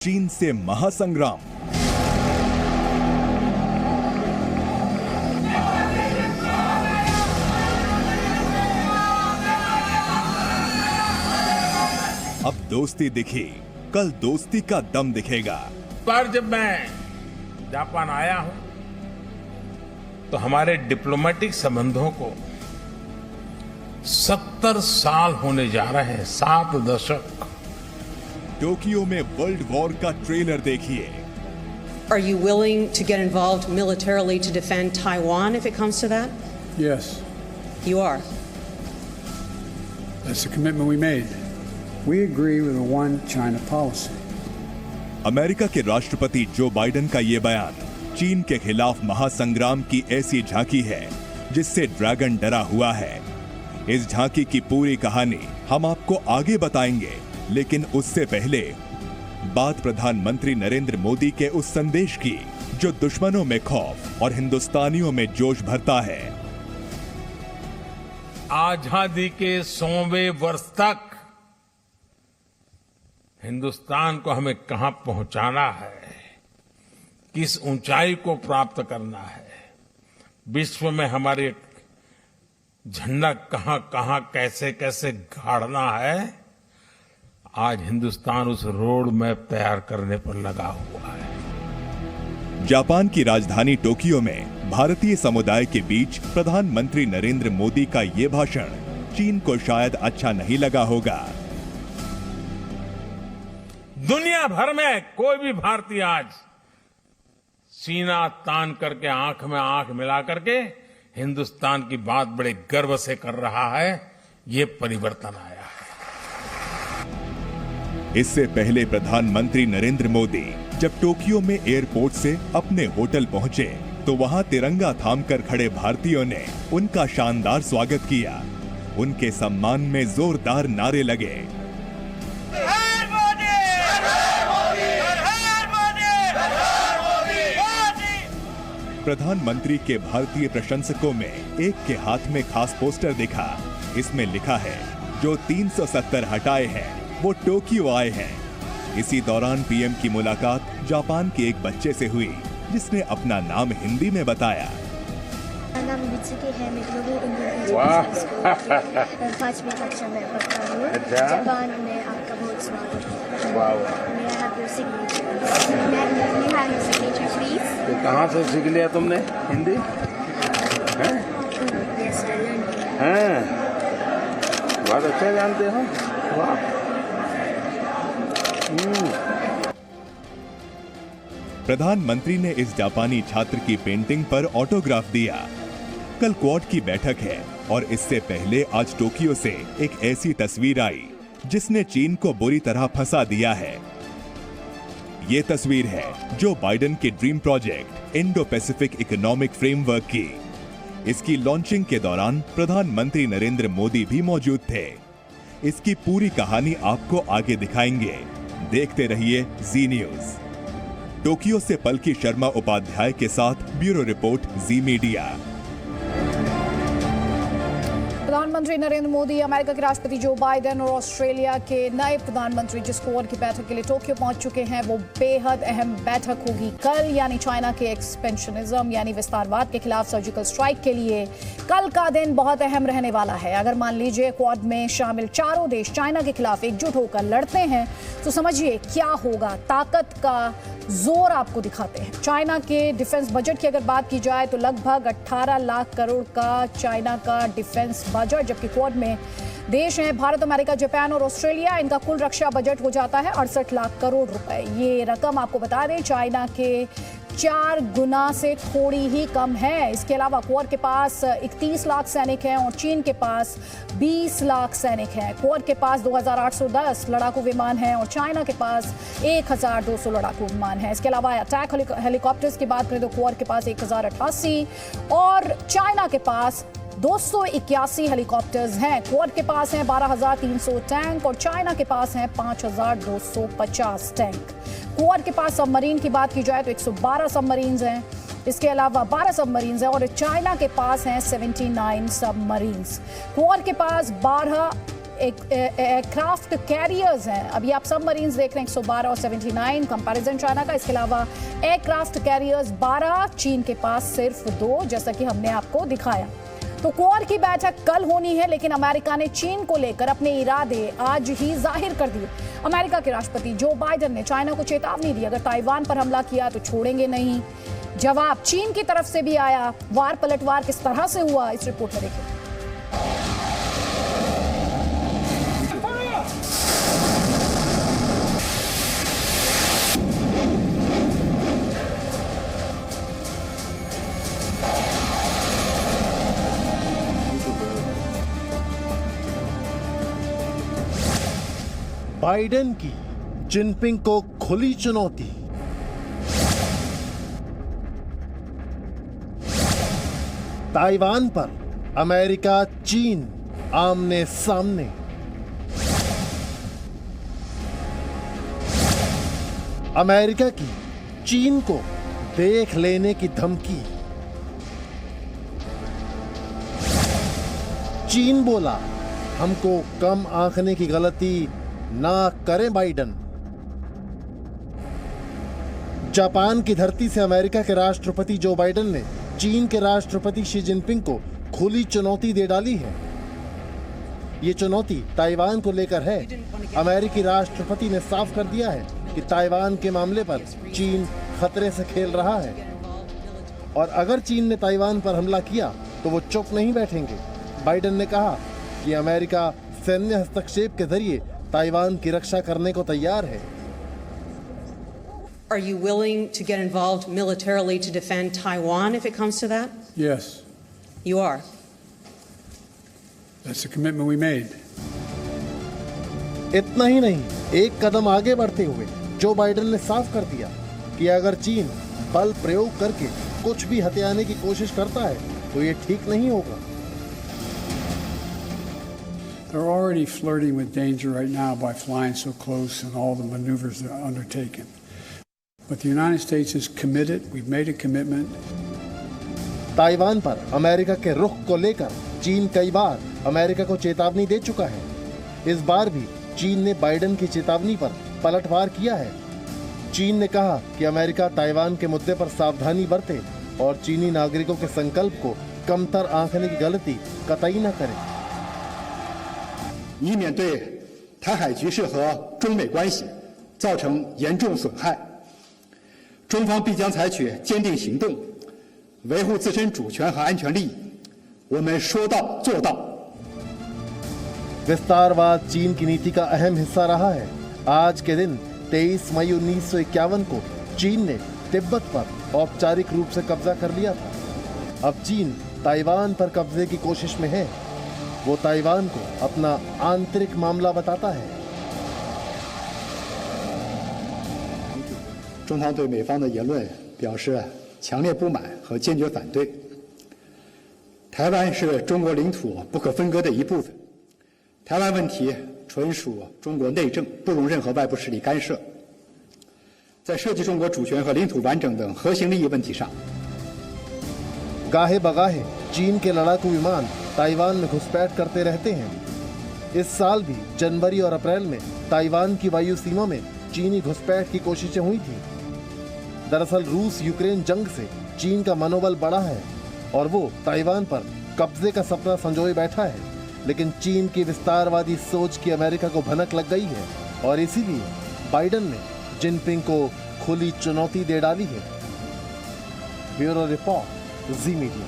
चीन से महासंग्राम। अब दोस्ती दिखी, कल दोस्ती का दम दिखेगा। पर जब मैं जापान आया हूं तो हमारे डिप्लोमेटिक संबंधों को 70 साल होने जा रहे हैं, 7 दशक। टोक्यो में वर्ल्ड वॉर का ट्रेलर देखिए। Are you willing to get involved militarily to defend Taiwan if it comes to that? Yes. You are. That's the commitment we made. We agree with a one China policy. America के राष्ट्रपति Joe Biden का ये बयान चीन के खिलाफ महासंग्राम की ऐसी झांकी है जिससे ड्रैगन डरा हुआ है। इस झांकी की पूरी कहानी हम आपको आगे बताएंगे, लेकिन उससे पहले बात प्रधानमंत्री नरेंद्र मोदी के उस संदेश की जो दुश्मनों में खौफ और हिंदुस्तानियों में जोश भरता है। आजादी के 100वें वर्ष तक हिंदुस्तान को हमें कहां पहुंचाना है, किस ऊंचाई को प्राप्त करना है, विश्व में हमारे झंडा कहां कहां कैसे कैसे गाड़ना है, आज हिंदुस्तान उस रोड मैप तैयार करने पर लगा हुआ है। जापान की राजधानी टोक्यो में भारतीय समुदाय के बीच प्रधानमंत्री नरेंद्र मोदी का ये भाषण चीन को शायद अच्छा नहीं लगा होगा। दुनिया भर में कोई भी भारतीय आज सीना तान करके आंख में आंख मिला करके हिंदुस्तान की बात बड़े गर्व से कर रहा है। ये परिवर्तन आया है। इससे पहले प्रधानमंत्री नरेंद्र मोदी जब टोक्यो में एयरपोर्ट से अपने होटल पहुंचे तो वहां तिरंगा थामकर खड़े भारतीयों ने उनका शानदार स्वागत किया। उनके सम्मान में जोरदार नारे लगे। प्रधानमंत्री के भारतीय प्रशंसकों में एक के हाथ में खास पोस्टर दिखा। इसमें लिखा है, जो 370 हटाए हैं वो टोक्यो आए हैं। इसी दौरान पीएम की मुलाकात जापान के एक बच्चे से हुई जिसने अपना नाम हिंदी में बताया। नाम बिचुके है, मैं ग्लोबल इंडियन वाह। पांचवी कक्षा में पढ़ता हूँ। अच्छा। जापान में आपका बहुत स्वागत है। वाह। May I have your signature? May I have your signature, please? तो कहाँ से सीख लिया तुमने हिंदी? हैं? Yes, I learned. हैं? बहुत अच्छा जानते हो। वाह। प्रधानमंत्री ने इस जापानी छात्र की पेंटिंग पर ऑटोग्राफ दिया। कल क्वाड की बैठक है और इससे पहले आज टोक्यो से एक ऐसी तस्वीर आई जिसने चीन को बुरी तरह फंसा दिया है। ये तस्वीर है जो बाइडेन के dream project Indo Pacific economic framework की। इसकी लॉन्चिंग के दौरान प्रधानमंत्री नरेंद्र मोदी भी मौजूद थे। इसकी पूरी कहानी आपको आगे दिखाएंगे। देखते रहिए जी न्यूज। टोक्यो से पलकी शर्मा उपाध्याय के साथ ब्यूरो रिपोर्ट जी मीडिया। प्रधानमंत्री नरेंद्र मोदी, अमेरिका के राष्ट्रपति जो बाइडेन और ऑस्ट्रेलिया के नए प्रधानमंत्री जिस क्वाड की बैठक के लिए टोक्यो पहुंच चुके हैं, वो बेहद अहम बैठक होगी कल। यानी चाइना के एक्सपेंशनिज्म यानी विस्तारवाद के खिलाफ सर्जिकल स्ट्राइक के लिए कल का दिन बहुत अहम रहने वाला है। अगर मान लीजिए क्वाड में शामिल चारों देश चाइना के खिलाफ एकजुट होकर लड़ते हैं तो समझिए क्या होगा। ताकत का जोर आपको दिखाते हैं। चाइना के डिफेंस बजट की अगर बात की जाए तो लगभग 18 लाख करोड़ का चाइना का डिफेंस बजट, जबकि क्वाड में देश हैं भारत, अमेरिका, जापान और ऑस्ट्रेलिया। इनका कुल रक्षा बजट हो जाता है 68 लाख करोड़ रुपए। ये रकम आपको बता दें चाइना के 4 गुना से थोड़ी ही कम है। इसके अलावा क्वाड के पास 31 लाख सैनिक हैं और चीन के पास 20 लाख सैनिक हैं। क्वाड के पास 2810 लड़ाकू विमान हैं और चाइना के पास 1200 लड़ाकू विमान हैं। इसके अलावा अटैक हेलीकॉप्टर्स की बात करें तो क्वाड के पास 1088 और चाइना के पास 281 हेलीकॉप्टर्स हैं। क्वाड के पास हैं 12,300 टैंक और चाइना के पास हैं 5,250 टैंक। क्वाड के पास सबमरीन की बात की जाए तो 112 सबमरीन्स हैं। इसके अलावा 12 सबमरीन्स हैं और चाइना के पास हैं 79 सबमरीन्स। क्वाड के पास 12 एयरक्राफ्ट कैरियर्स हैं। अभी आप सबमरीन्स देख रहे हैं 112 और 79 कंपैरिजन चाइना का। इसके अलावा एयरक्राफ्ट कैरियर्स 12, चीन के पास सिर्फ 2, जैसा कि हमने आपको दिखाया। तो क्वाड की बैठक कल होनी है, लेकिन अमेरिका ने चीन को लेकर अपने इरादे आज ही जाहिर कर दिए। अमेरिका के राष्ट्रपति जो बाइडेन ने चाइना को चेतावनी दी, अगर ताइवान पर हमला किया तो छोड़ेंगे नहीं। जवाब चीन की तरफ से भी आया। वार पलटवार किस तरह से हुआ, इस रिपोर्ट में देखिए। बाइडेन की जिनपिंग को खुली चुनौती। ताइवान पर अमेरिका चीन आमने सामने। अमेरिका की चीन को देख लेने की धमकी। चीन बोला, हमको कम आंकने की गलती ना करें बाइडेन। जापान की धरती से अमेरिका के राष्ट्रपति जो बाइडेन ने चीन के राष्ट्रपति शी जिनपिंग को खुली चुनौती दे डाली है। ये चुनौती ताइवान को लेकर है। अमेरिकी राष्ट्रपति ने साफ कर दिया है कि ताइवान के मामले पर चीन खतरे से खेल रहा है और अगर चीन ने ताइवान पर हमला किया तो वो चुप नहीं बैठेंगे। बाइडेन ने कहा कि अमेरिका सैन्य हस्तक्षेप के जरिए ताइवान की रक्षा करने को तैयार है। Are you willing to get involved militarily to defend Taiwan if it comes to that? Yes, You are. that's the commitment we made. इतना ही नहीं, एक कदम आगे बढ़ते हुए जो बाइडेन ने साफ कर दिया कि अगर चीन बल प्रयोग करके कुछ भी हथियाने की कोशिश करता है तो ये ठीक नहीं होगा। They're already flirting with danger right now by flying so close and all the maneuvers they're undertaking. But the United States is committed. We've made a commitment. Taiwan पर अमेरिका के रुख को लेकर चीन कई बार अमेरिका को चेतावनी दे चुका है। इस बार भी चीन ने बाइडेन की चेतावनी पर पलटवार किया है। चीन ने कहा कि अमेरिका ताइवान के मुद्दे पर सावधानी बरते और चीनी नागरिकों के संकल्प को कमतर आंकने की गलती कतई न करे। 以免对台海局势和中美关系造成严重损害，中方必将采取坚定行动，维护自身主权和安全利益。我们说到做到。 विस्तारवाद चीन की नीति का अहम हिस्सा रहा है। आज के दिन 23 मई 1951 को चीन ने तिब्बत पर औपचारिक रूप से कब्जा कर लिया था। अब चीन ताइवान पर कब्जे की कोशिश में है। वो ताइवान को अपना आंतरिक मामला बताता है। 中方对美方的言论表示强烈不满和坚决反对。台湾是中国领土不可分割的一部分，台湾问题纯属中国内政，不容任何外部势力干涉。在涉及中国主权和领土完整等核心利益问题上， गाहे बगाहे चीन के लड़ाकू विमान ताइवान में घुसपैठ करते रहते हैं। इस साल भी जनवरी और अप्रैल में ताइवान की वायु सीमा में चीनी घुसपैठ की कोशिशें हुई थी। दरअसल रूस यूक्रेन जंग से चीन का मनोबल बढ़ा है और वो ताइवान पर कब्जे का सपना संजोए बैठा है। लेकिन चीन की विस्तारवादी सोच की अमेरिका को भनक लग गई है और इसीलिए बाइडेन ने जिनपिंग को खुली चुनौती दे डाली है। ब्यूरो रिपोर्ट, जी मीडिया।